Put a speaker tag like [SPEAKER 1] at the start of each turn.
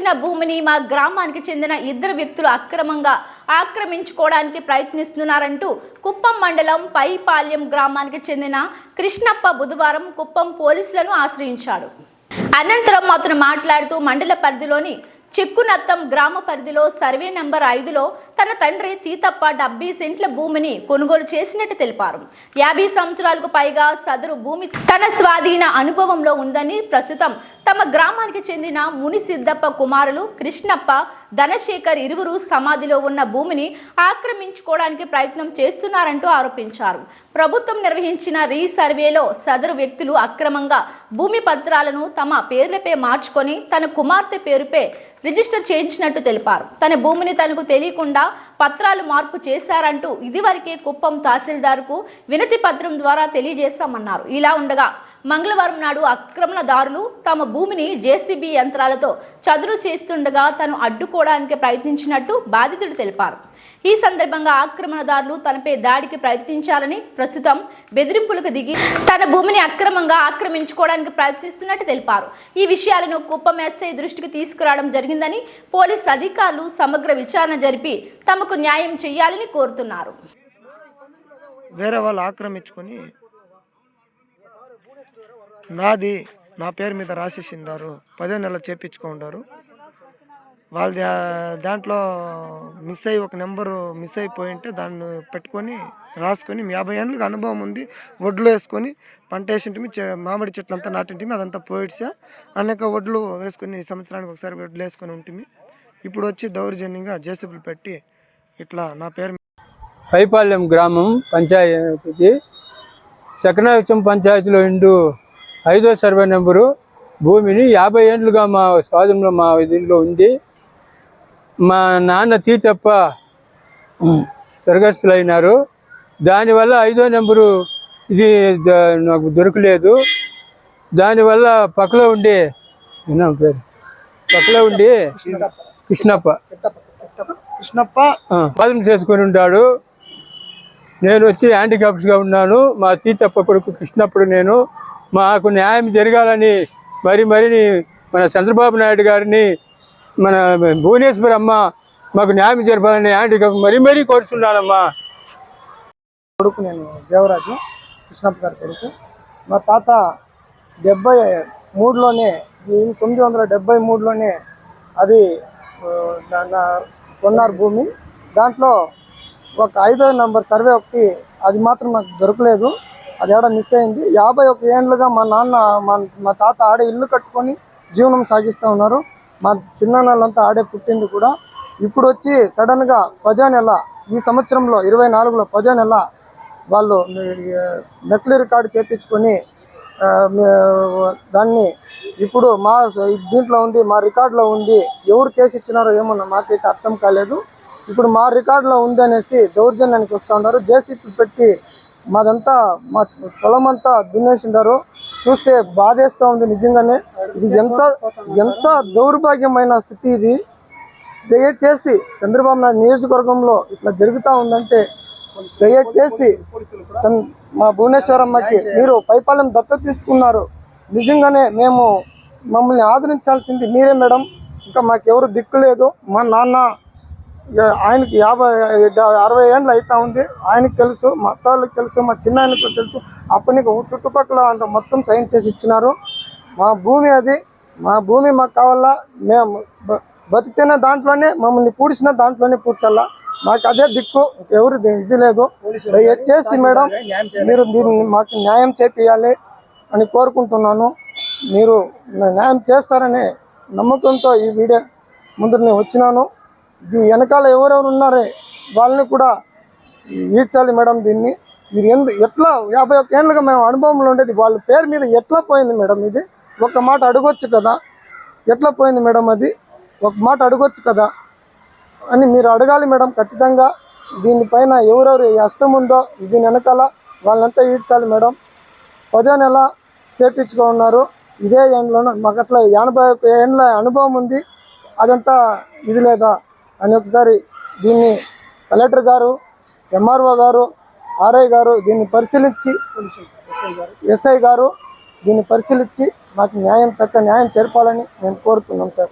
[SPEAKER 1] ఇచ్చిన భూమిని మా గ్రామానికి చెందిన ఇద్దరు వ్యక్తులు అక్రమంగా ఆక్రమించుకోవడానికి ప్రయత్నిస్తున్నారంటూ కుప్పం మండలం పైపాల్యం గ్రామానికి చెందిన కృష్ణప్ప బుధవారం కుప్పం పోలీసులను ఆశ్రయించాడు. అనంతరం అతను మాట్లాడుతూ మండల పరిధిలోని చెక్కునత్తం గ్రామ పరిధిలో సర్వే నంబర్ 5లో తన తండ్రి తీతప్ప 70 సెంట్ల భూమిని కొనుగోలు చేసినట్టు తెలిపారు. 50 సంవత్సరాలకు పైగా సదరు భూమి తన స్వాధీన అనుభవంలో ఉందని, ప్రస్తుతం తమ గ్రామానికి చెందిన ముని సిద్దప్ప కుమారులు కృష్ణప్ప, ధనశేఖర్ ఇరువురు సమాధిలో ఉన్న భూమిని ఆక్రమించుకోవడానికి ప్రయత్నం చేస్తున్నారంటూ ఆరోపించారు. ప్రభుత్వం నిర్వహించిన రీసర్వేలో సదరు వ్యక్తులు అక్రమంగా భూమి పత్రాలను తమ పేర్లపై మార్చుకొని తన కుమార్తె పేరుపై రిజిస్టర్ చేయించినట్టు తెలిపారు. తన భూమిని తనకు తెలియకుండా పత్రాలు మార్పు చేశారంటూ ఇదివరకే కుప్పం తహసీల్దార్కు వినతి పత్రం ద్వారా తెలియజేశామన్నారు. ఇలా ఉండగా మంగళవారం నాడు ఆక్రమణదారులు తమ భూమిని జేసీబీ యంత్రాలతో చదును చేస్తుండగా తను అడ్డుకోవడానికి ప్రయత్నించినట్టు బాధితుడు తెలిపారు. ఈ సందర్భంగా ఆక్రమణదారులు తనపై దాడికి ప్రయత్నించాలని, ప్రస్తుతం బెదిరింపులకు దిగి తన భూమిని అక్రమంగా ఆక్రమించుకోవడానికి ప్రయత్నిస్తున్నట్టు తెలిపారు. ఈ విషయాలను కుప్పం ఎస్ఐ దృష్టికి తీసుకురావడం జరిగిందని, పోలీస్ అధికారులు సమగ్ర విచారణ జరిపి తమకు న్యాయం చేయాలని కోరుతున్నారు.
[SPEAKER 2] వేరే వాళ్ళు ఆక్రమించుకొని నాది నా పేరు మీద రాసేసిండారు, 10 నెలలు చేపించుకుంటారు. వాళ్ళ దాంట్లో మిస్ అయ్యి ఒక నెంబరు మిస్ అయిపోయింటే దాన్ని పెట్టుకొని రాసుకొని 50 ఏళ్ళకి అనుభవం ఉంది, వడ్లు వేసుకొని పంట వేసింటిమి, మామిడి చెట్లు అంతా నాటింటిమి, అదంతా పోయిడ్సా అనేక వడ్లు వేసుకొని సంవత్సరానికి ఒకసారి వడ్లు వేసుకొని ఉంటుంది. ఇప్పుడు వచ్చి దౌర్జన్యంగా జేసీబీలు పెట్టి ఇట్లా నా పేరు.
[SPEAKER 3] పైపాల్యం గ్రామం పంచాయతీ చక్రనాయకం పంచాయతీలో 5వ సర్వే నెంబరు భూమిని 50 ఏళ్ళుగా మా స్వాధీనంలో మా దీంట్లో ఉంది. మా నాన్న తీతప్ప స్వర్గస్థులైనారు. దానివల్ల 5వ నెంబరు ఇది నాకు దొరకలేదు. దానివల్ల పక్కలో ఉండి కృష్ణప్ప స్వాధీనం చేసుకొని ఉంటాడు. నేను వచ్చి హ్యాండిక్యాప్స్గా ఉన్నాను. మా తీతప్ప కొడుకు కృష్ణప్పుడు నేను మాకు న్యాయం జరగాలని మరి మన చంద్రబాబు నాయుడు గారిని, మన భువనేశ్వర్ అమ్మ మాకు న్యాయం జరపాలని హ్యాండిక్యాప్ మరీ కోరుతున్నానమ్మా.
[SPEAKER 4] కొడుకు నేను దేవరాజు, కృష్ణప్ప గారి కొడుకు. మా తాత 73లోనే 1973లోనే అది కొన్నారు భూమి. దాంట్లో ఒక 5వ నెంబర్ సర్వే ఒకటి అది మాత్రం నాకు దొరకలేదు, అది ఏడా మిస్ అయింది. 51 ఏళ్ళుగా మా నాన్న మా తాత ఆడే ఇల్లు కట్టుకొని జీవనం సాగిస్తూ ఉన్నారు. మా చిన్నాన్నలంతా ఆడే పుట్టింది కూడా. ఇప్పుడు వచ్చి సడన్గా 10వ నెల, ఈ సంవత్సరంలో 24లో 10వ నెల వాళ్ళు నకిలీ రికార్డు చేయించుకొని దాన్ని ఇప్పుడు మా దీంట్లో ఉంది, మా రికార్డులో ఉంది. ఎవరు చేసి ఇచ్చినారో ఏమో మాకైతే అర్థం కాలేదు. ఇప్పుడు మా రికార్డులో ఉంది అనేసి దౌర్జన్యానికి వస్తూ ఉన్నారు. జేసీబీ పెట్టి మాదంతా మా పొలం అంతా దున్నేసిండారు. చూస్తే బాధేస్తూ ఉంది నిజంగానే. ఇది ఎంత దౌర్భాగ్యమైన స్థితి ఇది. దయచేసి చంద్రబాబు నాయుడు నియోజకవర్గంలో ఇట్లా జరుగుతూ ఉందంటే దయచేసి మా భువనేశ్వరమ్మకి మీరు పైపాలెం దత్తత తీసుకున్నారు. నిజంగానే మమ్మల్ని ఆదరించాల్సింది మీరే మేడం. ఇంకా మాకెవరు దిక్కు లేదు. మా నాన్న ఆయనకి 60 ఏళ్ళు అవుతా ఉంది. ఆయనకు తెలుసు, మా అత్తవాళ్ళకి తెలుసు, మా చిన్న ఆయనకు తెలుసు. అప్పటికి చుట్టుపక్కల అంత మొత్తం సైన్ చేసి ఇచ్చినారు. మా భూమి అది, మా భూమి మాకు కావాలా. మేము బతికిన దాంట్లోనే, మమ్మల్ని పూడ్చిన దాంట్లోనే పూడ్చాలా. మాకు అదే దిక్కు, ఎవరు ఇది లేదు. దయచేసి మేడం మీరు దీన్ని మాకు న్యాయం చేపియాలి అని కోరుకుంటున్నాను. మీరు న్యాయం చేస్తారనే నమ్మకంతో ఈ వీడియో ముందు నేను వచ్చినాను. ఇది వెనకాల ఎవరెవరు ఉన్నారే వాళ్ళని కూడా ఈడ్చాలి మేడం. దీన్ని మీరు ఎట్లా 51 ఏళ్ళుగా మేము అనుభవంలో ఉండేది వాళ్ళ పేరు మీద ఎట్లా పోయింది మేడం? ఇది ఒక మాట అడగొచ్చు కదా, ఎట్లా పోయింది మేడం? అది ఒక మాట అడగొచ్చు కదా అని మీరు అడగాలి మేడం ఖచ్చితంగా. దీనిపైన ఎవరెవరు హస్తం ఉందో దీని వెనకాల వాళ్ళంతా ఈడ్చాలి మేడం. 10వ నెల చేపించుకున్నారు. ఇదే ఎండ్లోనూ మాకు అట్లా 81 ఏళ్ళ అనుభవం ఉంది. అదంతా ఇది లేదా అని ఒకసారి దీన్ని కలెక్టర్ గారు, ఎంఆర్ఓ గారు, ఆర్ఐ గారు దీన్ని పరిశీలించి, ఎస్ఐ గారు దీన్ని పరిశీలించి మాకు న్యాయం జరపాలని మేము కోరుతున్నాం సార్.